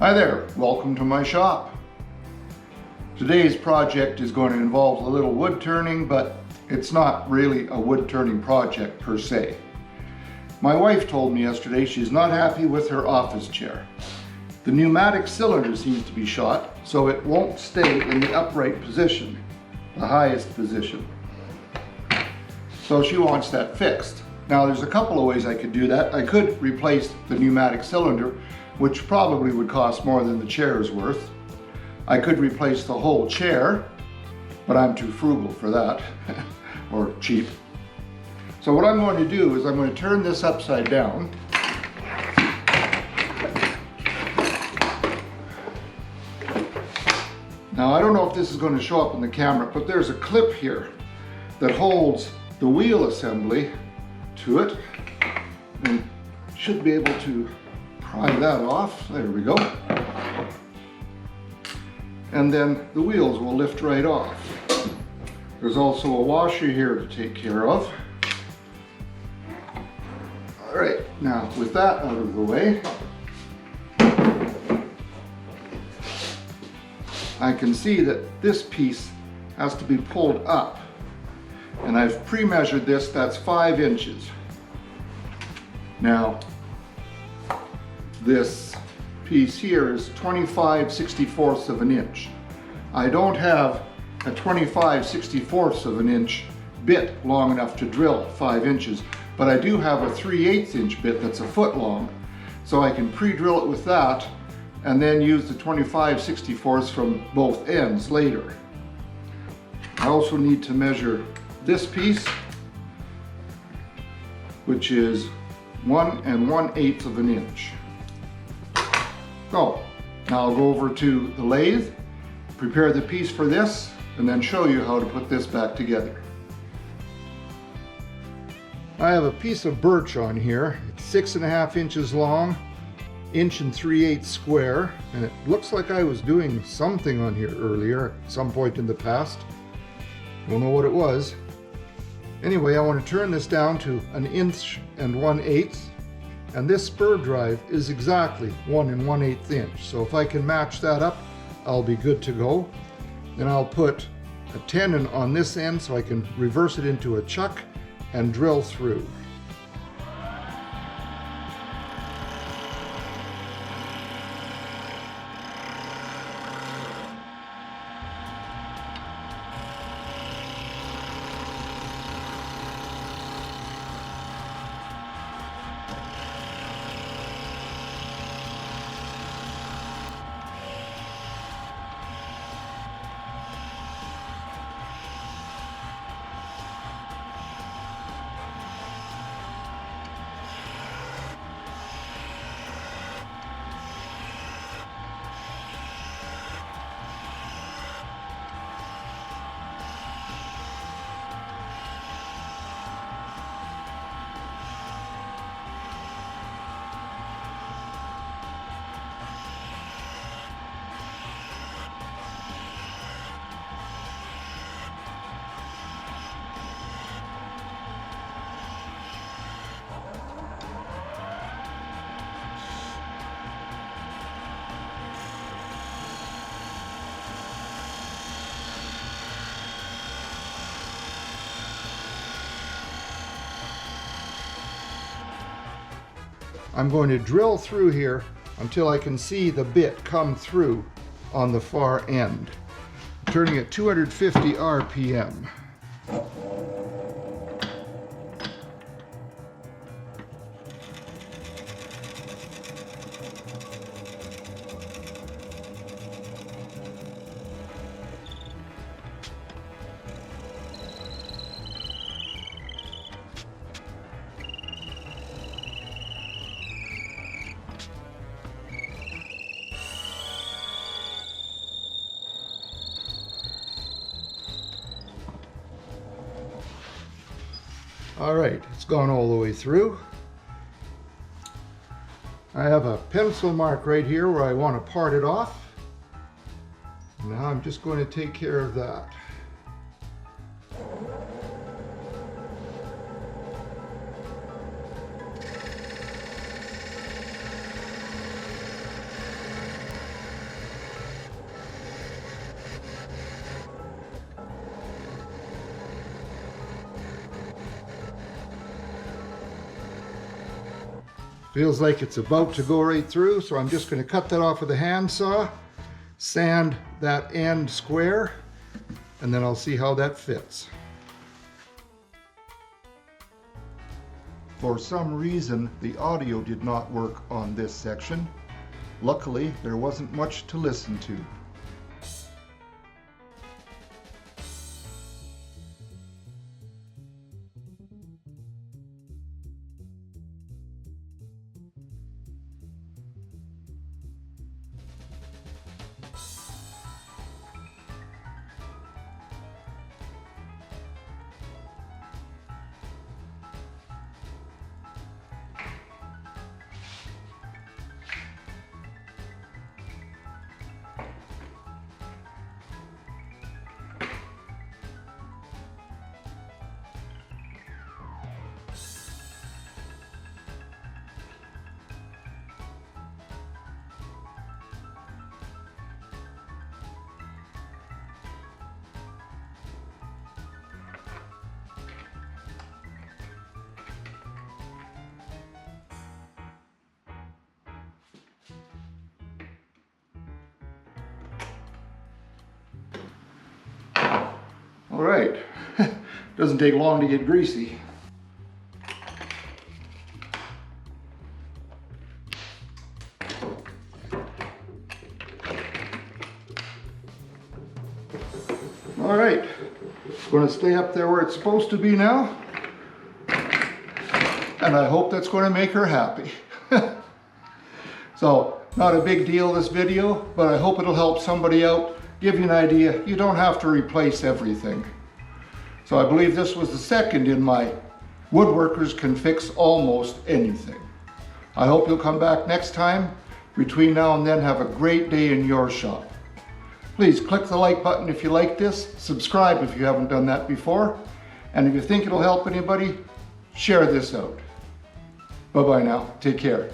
Hi there, welcome to my shop. Today's project is going to involve a little wood turning, but it's not really a wood turning project per se. My wife told me yesterday she's not happy with her office chair. The pneumatic cylinder seems to be shot, so it won't stay in the upright position, the highest position. So she wants that fixed. Now there's a couple of ways I could do that. I could replace the pneumatic cylinder, which probably would cost more than the chair is worth. I could replace the whole chair, but I'm too frugal for that, or cheap. So what I'm going to do is I'm going to turn this upside down. Now I don't know if this is going to show up in the camera, but there's a clip here that holds the wheel assembly to it, and should be able to pry that off. There we go. And then the wheels will lift right off. There's also a washer here to take care of. All right, now with that out of the way, I can see that this piece has to be pulled up. And I've pre-measured this, that's 5 inches. Now, this piece here is 25/64 of an inch. I don't have a 25/64 of an inch bit long enough to drill 5 inches, but I do have a 3/8 inch bit that's a foot long, so I can pre-drill it with that and then use the 25/64 from both ends later. I also need to measure this piece, which is 1 1/8 of an inch. So now I'll go over to the lathe, prepare the piece for this, and then show you how to put this back together. I have a piece of birch on here. It's 6.5 inches long, 1 3/8 square, and it looks like I was doing something on here earlier at some point in the past. Don't know what it was. Anyway, I want to turn this down to 1 1/8 inch. And this spur drive is exactly 1 1/8 inch. So if I can match that up, I'll be good to go. Then I'll put a tenon on this end so I can reverse it into a chuck and drill through. I'm going to drill through here until I can see the bit come through on the far end. I'm turning at 250 RPM. All right, it's gone all the way through. I have a pencil mark right here where I want to part it off. Now I'm just going to take care of that. Feels like it's about to go right through, so I'm just going to cut that off with a handsaw, sand that end square, and then I'll see how that fits. For some reason, the audio did not work on this section. Luckily, there wasn't much to listen to. All right, doesn't take long to get greasy. All right, it's going to stay up there where it's supposed to be now, and I hope that's going to make her happy. So, not a big deal this video, but I hope it'll help somebody out. Give you an idea, you don't have to replace everything. So I believe this was the second in my Woodworkers Can Fix Almost Anything. I hope you'll come back next time. Between now and then, have a great day in your shop. Please click the like button if you like this, subscribe if you haven't done that before, and if you think it'll help anybody, share this out. Bye-bye now, take care.